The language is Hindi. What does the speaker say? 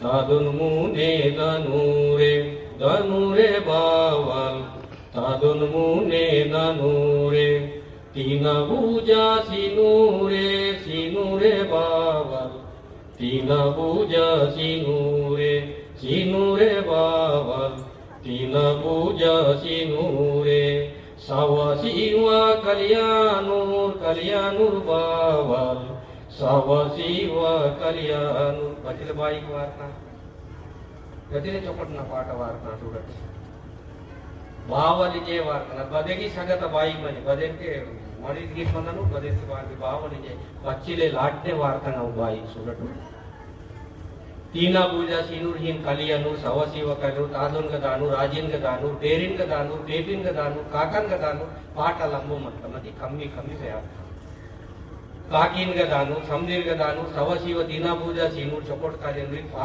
तादुन मुने धनुरे बावल तादुन मुने धनुरे तीन भुजा सिनुरे बावल तीन भुजा सिनुरे बावल तीन भुजा सिनुरे सावा शिवा कल्याणूर बावल सावा शिवा कल्याणूर बचल बाई वार्ता गतिले चौपटना पाठ वार्ता చూడండి బావలిజే వార్తన బదగి సగత బాయి మని బదెంకే మడి గీతమనను బదెసి వారి బావలిజే పచ్చిలే లాట్నే వార్తన బాయి చూడటు तीना पूजा सीनूर हिन कलियानूर सवसीव कलूर तादुन का दानूर राजिन का दानूर टेरिन का दानूर टेपिन का दानूर काकन का दानूर पाटा लंबो मतलब मती कम्मी पे आता काकिन का दानूर समदीर का दानूर सवसीव तीना पूजा सीनूर चौपट कार्य